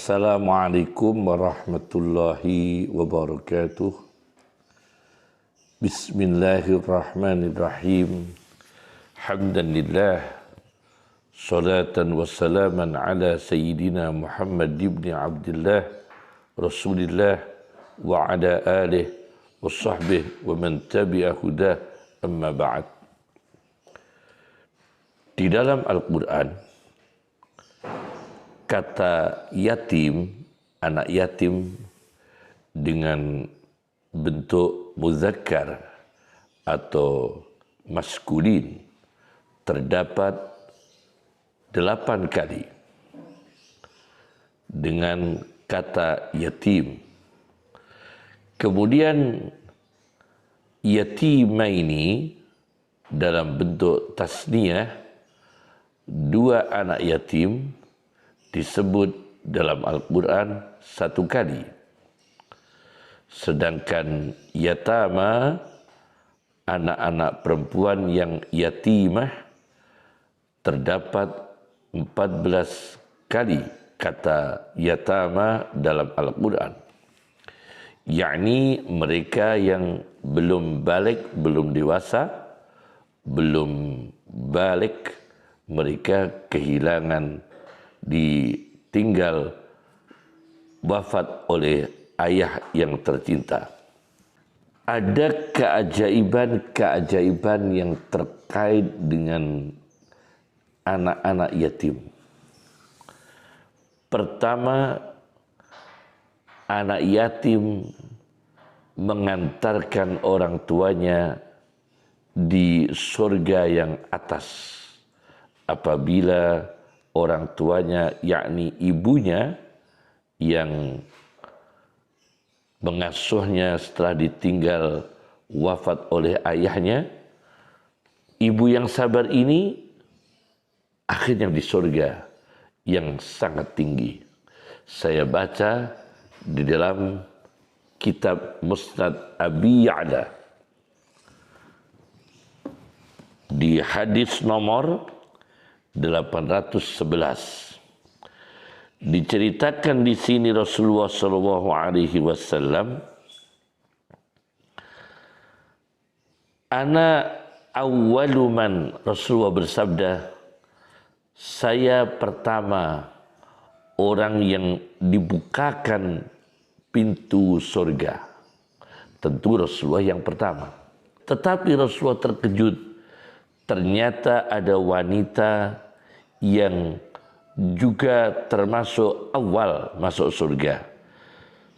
Assalamualaikum warahmatullahi wabarakatuh. Bismillahirrahmanirrahim. Hamdan lillah, salatan wassalaman ala sayyidina Muhammad ibn Abdullah Rasulillah wa ala alihi wa sahbihi wa man tabi'a hudah, amma ba'd. Di dalam Al-Quran, kata yatim, anak yatim dengan bentuk muzakkar atau maskulin terdapat 8 kali dengan kata yatim. Kemudian yatimaini dalam bentuk tasniyah, 2 anak yatim disebut dalam Al-Quran 1 kali. Sedangkan yatama, anak-anak perempuan yang yatimah, terdapat 14 kali kata yatama dalam Al-Quran. Yakni mereka yang belum balik, belum dewasa, belum balik, mereka kehilangan, ditinggal, wafat oleh ayah yang tercinta. Ada keajaiban-keajaiban yang terkait dengan anak-anak yatim. Pertama, anak yatim mengantarkan orang tuanya di surga yang atas apabila orang tuanya, yakni ibunya yang mengasuhnya setelah ditinggal wafat oleh ayahnya, ibu yang sabar ini akhirnya di surga yang sangat tinggi. Saya baca di dalam kitab Musnad Abi Ya'la di hadis nomor 811. Diceritakan di sini Rasulullah sallallahu alaihi wasallam, ana awwaluman, Rasulullah bersabda, saya pertama orang yang dibukakan pintu surga. Tentu Rasulullah yang pertama. Tetapi Rasulullah terkejut, ternyata ada wanita yang juga termasuk awal masuk surga.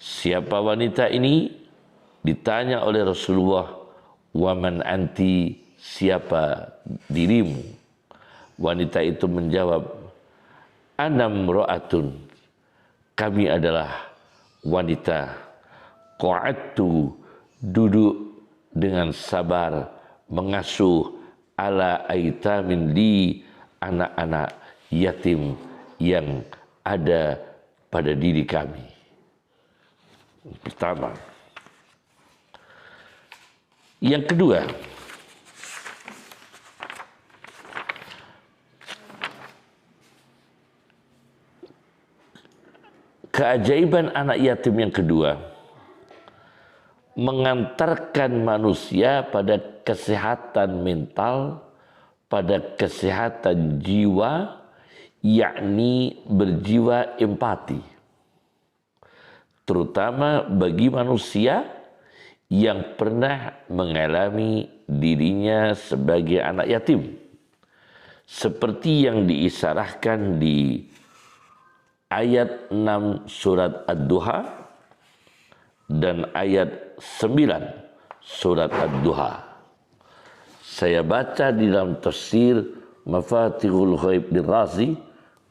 Siapa wanita ini? Ditanya oleh Rasulullah, waman anti, siapa dirimu? Wanita itu menjawab, anam ro'atun, kami adalah wanita. Qa'attu, duduk dengan sabar mengasuh ala aitamin li, anak-anak yatim yang ada pada diri kami. Pertama. Yang kedua, keajaiban anak yatim yang kedua mengantarkan manusia pada kesehatan mental, pada kesehatan jiwa, yakni berjiwa empati. Terutama bagi manusia yang pernah mengalami dirinya sebagai anak yatim. Seperti yang diisyaratkan di ayat 6 surat Ad-Duha dan ayat 9 surat Ad-Duha. Saya baca di dalam tafsir Mafatihul Ghaib Ar-Razi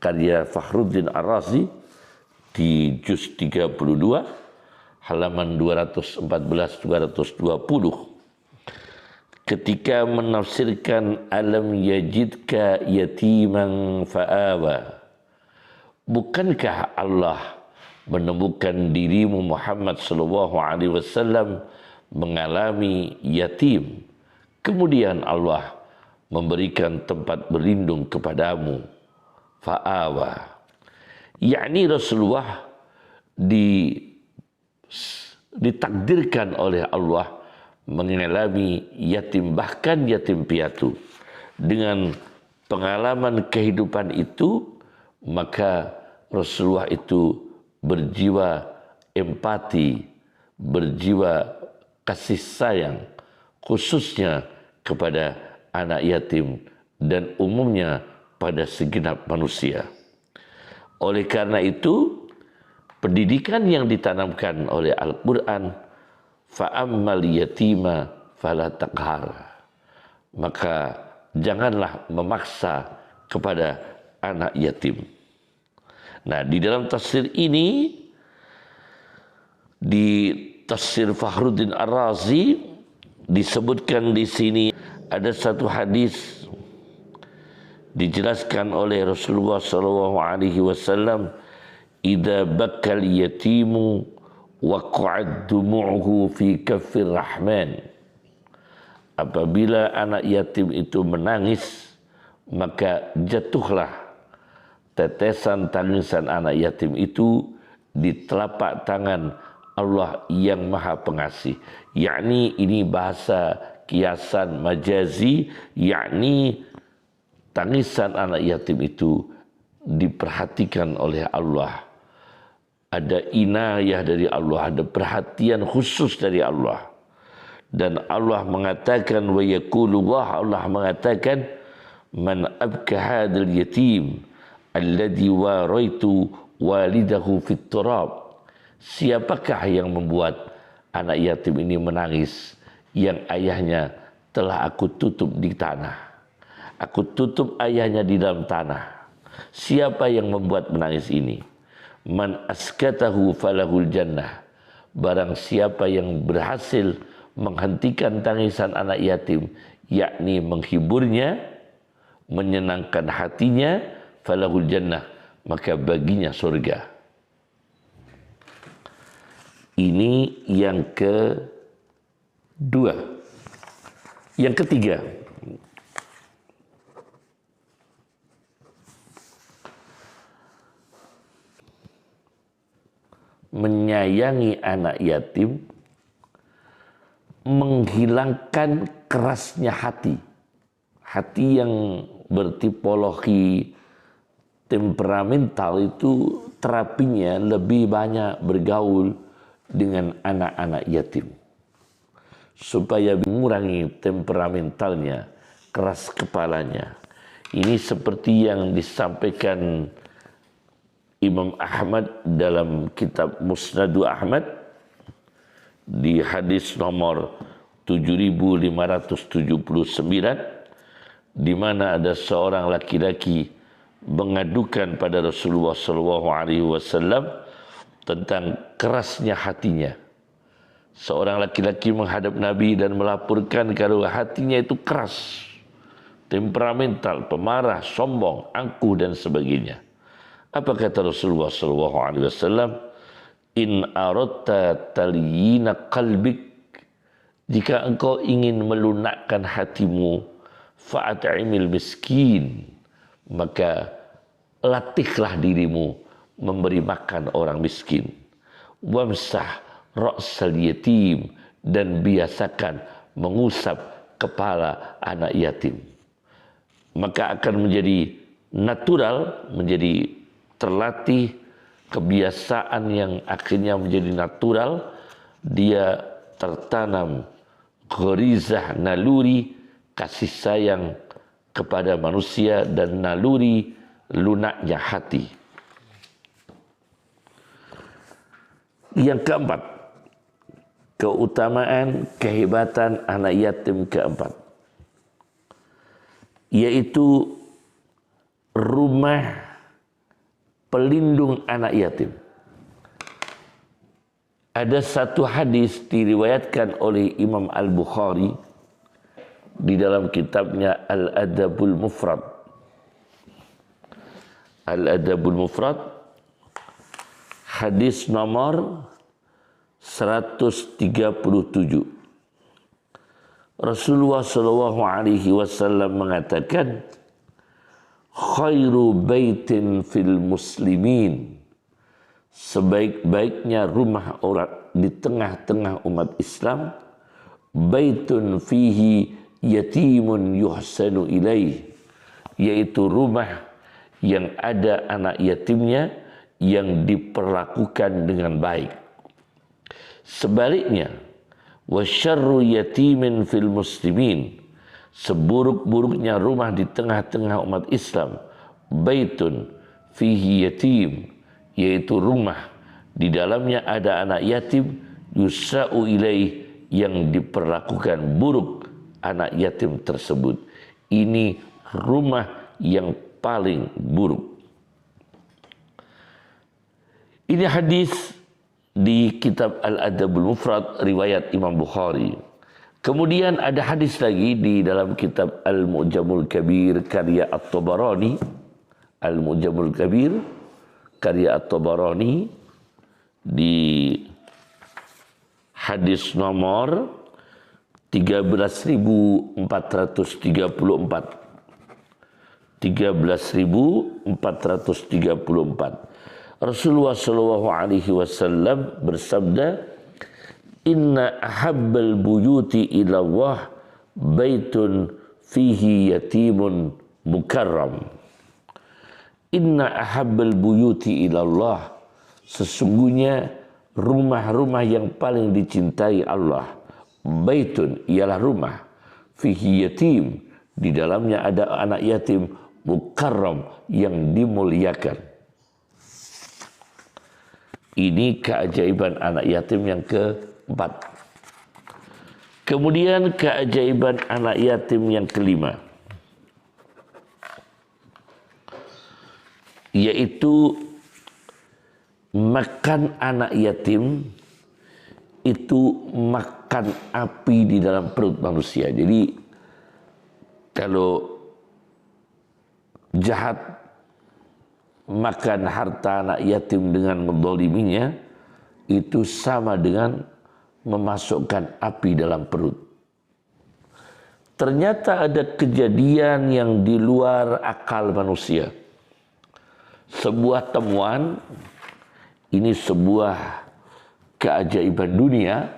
karya Fakhruddin Ar-Razi di juz 32 halaman 214-220 ketika menafsirkan alam yajidka yatiman fa'awa. Bukankah Allah menemukan dirimu Muhammad sallallahu alaihi wasallam mengalami yatim, kemudian Allah memberikan tempat berlindung kepadamu, fa'awa, yakni Rasulullah ditakdirkan oleh Allah mengalami yatim, bahkan yatim piatu. Dengan pengalaman kehidupan itu, maka Rasulullah itu berjiwa empati, berjiwa kasih sayang, khususnya kepada anak yatim dan umumnya pada segenap manusia. Oleh karena itu, pendidikan yang ditanamkan oleh Al-Quran, fa'ammal yatima fala taqhar, maka janganlah memaksa kepada anak yatim. Nah, di dalam tafsir ini, di tafsir Fakhruddin Ar-Razi disebutkan di sini ada satu hadis dijelaskan oleh Rasulullah SAW, idza bakal yatimu waqa'ad dumu'uhu fi kaffir rahman, apabila anak yatim itu menangis, maka jatuhlah tetesan tangisan anak yatim itu di telapak tangan Allah yang Maha Pengasih. Yakni ini bahasa kiasan majazi, yakni tangisan anak yatim itu diperhatikan oleh Allah. Ada inayah dari Allah, ada perhatian khusus dari Allah. Dan Allah mengatakan, wa yaqulullah, Allah mengatakan, man abka hadal yatim alladhi waraitu walidahu fit turab. Siapakah yang membuat anak yatim ini menangis yang ayahnya telah aku tutup di tanah? Aku tutup ayahnya di dalam tanah. Siapa yang membuat menangis ini? Man askatahu falahul jannah. Barang siapa yang berhasil menghentikan tangisan anak yatim, yakni menghiburnya, menyenangkan hatinya, falahul jannah, maka baginya surga. Ini yang kedua. Yang ketiga, menyayangi anak yatim menghilangkan kerasnya hati. Hati yang bertipologi temperamental itu terapinya lebih banyak bergaul dengan anak-anak yatim, supaya mengurangi temperamentalnya, keras kepalanya. Ini seperti yang disampaikan Imam Ahmad dalam kitab Musnadu Ahmad di hadis nomor 7579, di mana ada seorang laki-laki mengadukan pada Rasulullah SAW tentang kerasnya hatinya. Seorang laki-laki menghadap Nabi dan melaporkan kalau hatinya itu keras, temperamental, pemarah, sombong, angkuh dan sebagainya. Apa kata Rasulullah SAW? In aradta talyina qalbik, jika engkau ingin melunakkan hatimu, fa'at'imil miskin, maka latihlah dirimu memberi makan orang miskin. Wamsah ra'sal yatim, dan biasakan mengusap kepala anak yatim. Maka akan menjadi natural, menjadi terlatih kebiasaan yang akhirnya menjadi natural. Dia tertanam gharizah, naluri kasih sayang kepada manusia dan naluri lunaknya hati. Yang keempat, keutamaan kehebatan anak yatim keempat, yaitu rumah pelindung anak yatim. Ada satu hadis diriwayatkan oleh Imam Al-Bukhari di dalam kitabnya Al-Adabul Mufrad. Al-Adabul Mufrad, hadis nomor 137. Rasulullah SAW mengatakan, khairu baitin fil muslimin, sebaik-baiknya rumah orang di tengah-tengah umat Islam, baitun fihi yatimun yuhsanu ilaih, yaitu rumah yang ada anak yatimnya yang diperlakukan dengan baik. Sebaliknya, wasyarru yatimin fil muslimin, seburuk-buruknya rumah di tengah-tengah umat Islam, baitun fihi yatim, yaitu rumah di dalamnya ada anak yatim, yusa'u ilaih, yang diperlakukan buruk anak yatim tersebut. Ini rumah yang paling buruk. Ini hadis di kitab Al-Adabul Mufrad riwayat Imam Bukhari. Kemudian ada hadis lagi di dalam kitab Al-Mu'jamul Kabir karya At-Tabarani. Al-Mu'jamul Kabir karya At-Tabarani di hadis nomor 13.434. 13.434. Rasulullah sallallahu alaihi wasallam bersabda, "Inna ahabbal buyuti ila Allah baitun fihi yatimun mukarram." Inna ahabbal buyuti ila Allah, sesungguhnya rumah-rumah yang paling dicintai Allah, baitun, ialah rumah, fihi yatim, di dalamnya ada anak yatim, mukarram, yang dimuliakan. Ini keajaiban anak yatim yang keempat. Kemudian keajaiban anak yatim yang kelima, yaitu makan anak yatim itu makan api di dalam perut manusia. Jadi kalau jahat makan harta anak yatim dengan menzaliminya, itu sama dengan memasukkan api dalam perut. Ternyata ada kejadian yang di luar akal manusia. Sebuah temuan, ini sebuah keajaiban dunia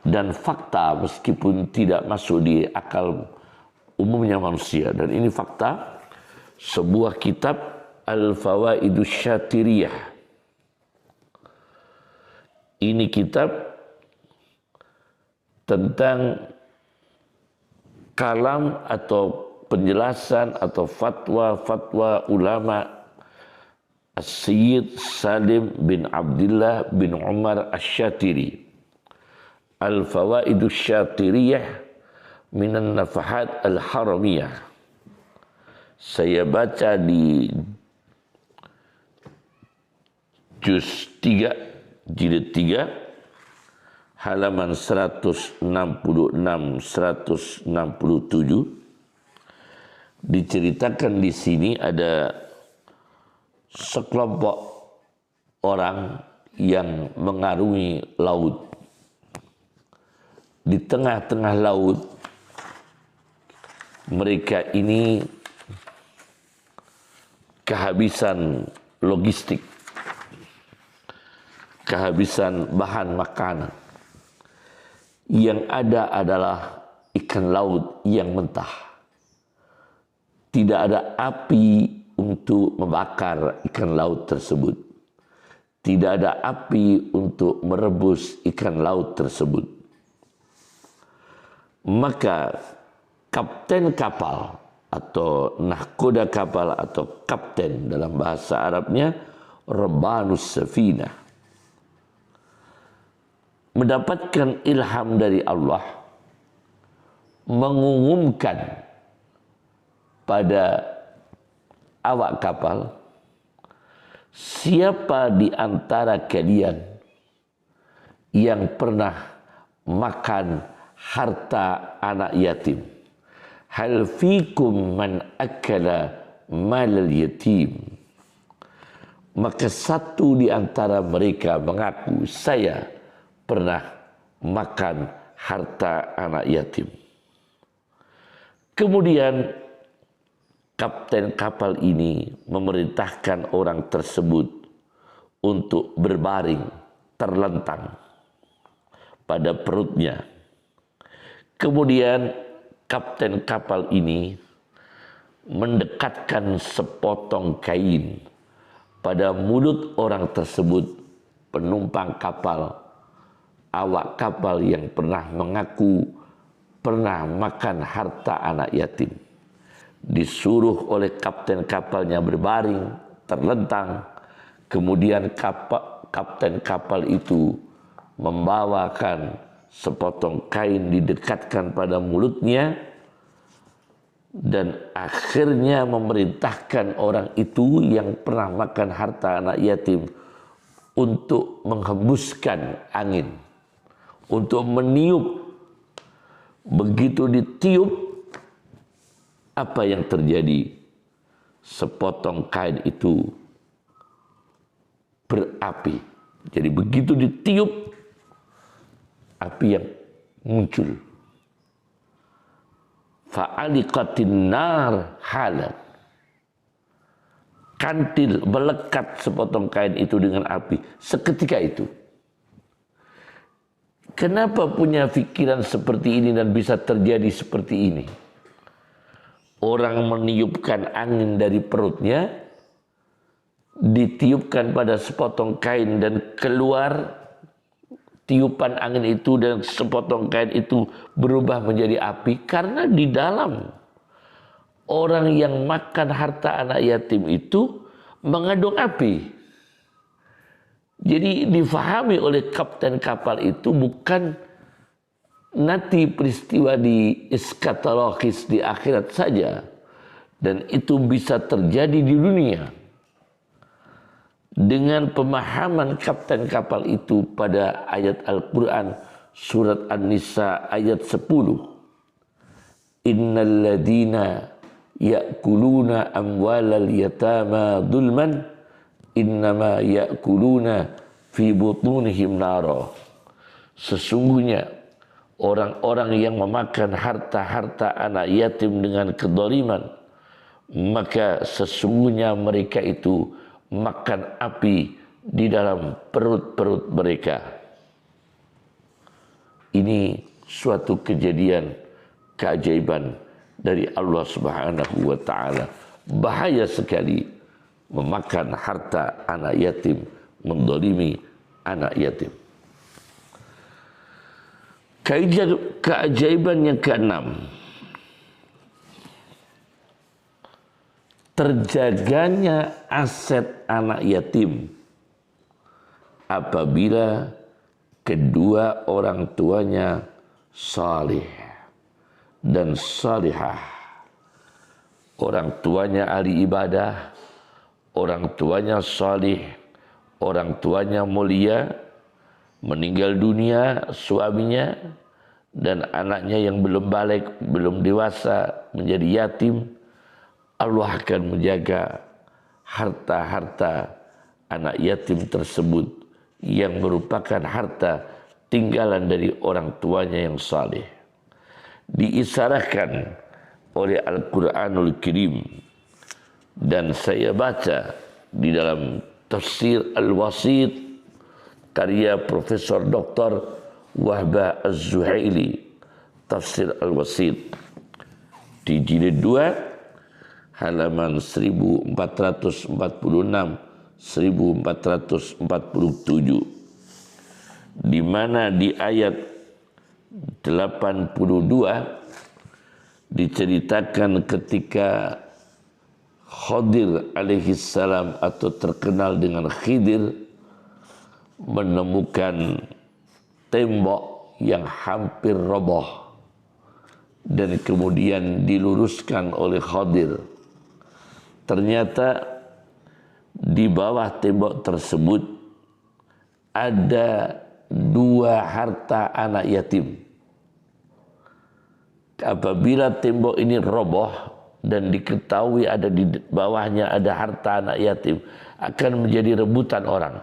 dan fakta meskipun tidak masuk di akal umumnya manusia. Dan ini fakta, sebuah kitab Al-Fawaidus Syatiriyah. Ini kitab tentang kalam atau penjelasan atau fatwa-fatwa ulama As-Sayyid Salim bin Abdullah bin Umar Asy-Syatiri. Al-Fawaidus Syatiriyah minan Nafahat Al-Haramiyah. Saya baca di juz 3, jilid 3, halaman 166-167. Diceritakan di sini ada sekelompok orang yang mengarungi laut. Di tengah-tengah laut, mereka ini kehabisan logistik, kehabisan bahan makanan. Yang ada adalah ikan laut yang mentah. Tidak ada api untuk membakar ikan laut tersebut. Tidak ada api untuk merebus ikan laut tersebut. Maka kapten kapal atau nahkoda kapal atau kapten dalam bahasa Arabnya Rabbanus Safinah, mendapatkan ilham dari Allah, mengumumkan pada awak kapal, siapa di antara kalian yang pernah makan harta anak yatim? Hal fikum man akala malal yatim? Maka satu di antara mereka mengaku, saya pernah makan harta anak yatim. Kemudian kapten kapal ini memerintahkan orang tersebut untuk berbaring terlentang pada perutnya. Kemudian kapten kapal ini mendekatkan sepotong kain pada mulut orang tersebut, penumpang kapal, awak kapal yang pernah mengaku pernah makan harta anak yatim. Disuruh oleh kapten kapalnya berbaring, terlentang. Kemudian kapten kapal itu membawakan sepotong kain didekatkan pada mulutnya, dan akhirnya memerintahkan orang itu yang pernah makan harta anak yatim untuk menghembuskan angin, untuk meniup. Begitu ditiup, apa yang terjadi? Sepotong kain itu berapi. Jadi begitu ditiup, api yang muncul. Fa'aliqatin nar halan. Kantil melekat sepotong kain itu dengan api seketika itu. Kenapa punya pikiran seperti ini dan bisa terjadi seperti ini? Orang meniupkan angin dari perutnya, ditiupkan pada sepotong kain dan keluar tiupan angin itu, dan sepotong kain itu berubah menjadi api karena di dalam orang yang makan harta anak yatim itu mengandung api. Jadi difahami oleh kapten kapal itu bukan nanti peristiwa di eskatologis di akhirat saja, dan itu bisa terjadi di dunia. Dengan pemahaman kapten kapal itu pada ayat Al-Quran surat An-Nisa ayat 10. Innal ladina ya'kuluna amwalal yatama dhulman innama ya'kuluna fi butunihim nara. Sesungguhnya orang-orang yang memakan harta-harta anak yatim dengan kedoliman, maka sesungguhnya mereka itu makan api di dalam perut-perut mereka. Ini suatu kejadian keajaiban dari Allah Subhanahu wa taala. Bahaya sekali memakan harta anak yatim, mendolimi anak yatim. Keajaiban yang keenam, terjaganya aset anak yatim apabila kedua orang tuanya salih dan salihah. Orang tuanya ahli ibadah, orang tuanya salih, orang tuanya mulia, meninggal dunia suaminya, dan anaknya yang belum balik, belum dewasa menjadi yatim, Allah akan menjaga harta-harta anak yatim tersebut yang merupakan harta tinggalan dari orang tuanya yang saleh. Diisarahkan oleh Al-Quranul Karim, dan saya baca di dalam tafsir Al-Wasit karya Profesor Dr. Wahbah Az-Zuhaili, tafsir Al-Wasit di jilid 2 halaman 1446 1447, di mana di ayat 82 diceritakan ketika Khadir alaihissalam atau terkenal dengan Khidir menemukan tembok yang hampir roboh dan kemudian diluruskan oleh Khadir. Ternyata di bawah tembok tersebut ada 2 harta anak yatim. Apabila tembok ini roboh dan diketahui ada di bawahnya ada harta anak yatim, akan menjadi rebutan orang.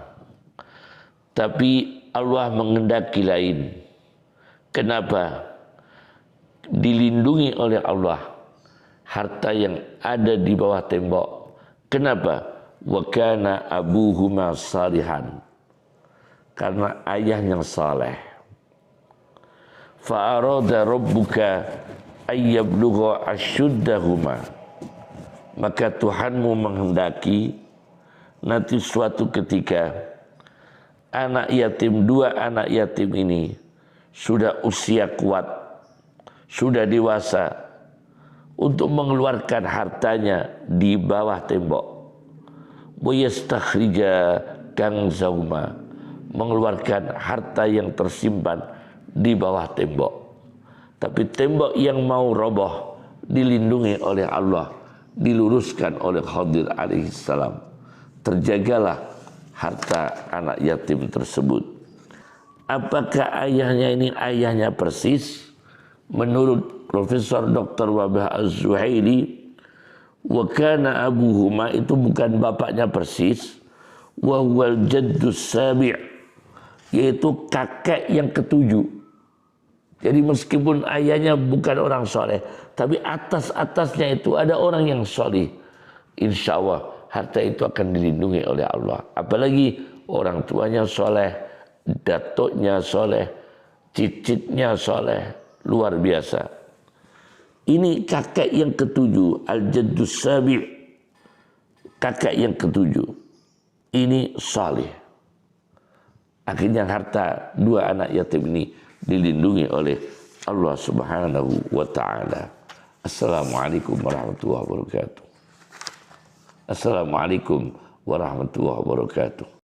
Tapi Allah mengendaki lain. Kenapa? Dilindungi oleh Allah. harta yang ada di bawah tembok. Kenapa? Wa kana abuhuma salihan. Karena ayahnya saleh. Fa arada rabbuka ayyablugha ashuddahuma. Maka Tuhanmu menghendaki nanti suatu ketika dua anak yatim ini sudah usia kuat, sudah dewasa untuk mengeluarkan hartanya di bawah tembok. Wa yastakhrija kanzahuma, mengeluarkan harta yang tersimpan di bawah tembok. Tapi tembok yang mau roboh dilindungi oleh Allah, diluruskan oleh Khadir alaihissalam. Terjagalah harta anak yatim tersebut. Apakah ayahnya ini ayahnya persis? Menurut Profesor Dr. Wahbah Az-Zuhaili, wa kana abuhuma itu bukan bapaknya persis, wa huwal jaddus sabi', yaitu kakek yang ketujuh. Jadi meskipun ayahnya bukan orang soleh, tapi atas-atasnya itu ada orang yang soleh, insya Allah harta itu akan dilindungi oleh Allah. Apalagi orang tuanya soleh, datuknya soleh, cicitnya soleh, luar biasa. Ini kakek yang ketujuh, al-jaddus sabi', kakek yang ketujuh. Ini soleh. Akhirnya harta dua anak yatim ini dilindungi oleh Allah Subhanahu wa ta'ala. Assalamualaikum warahmatullahi wabarakatuh. Assalamualaikum warahmatullahi wabarakatuh.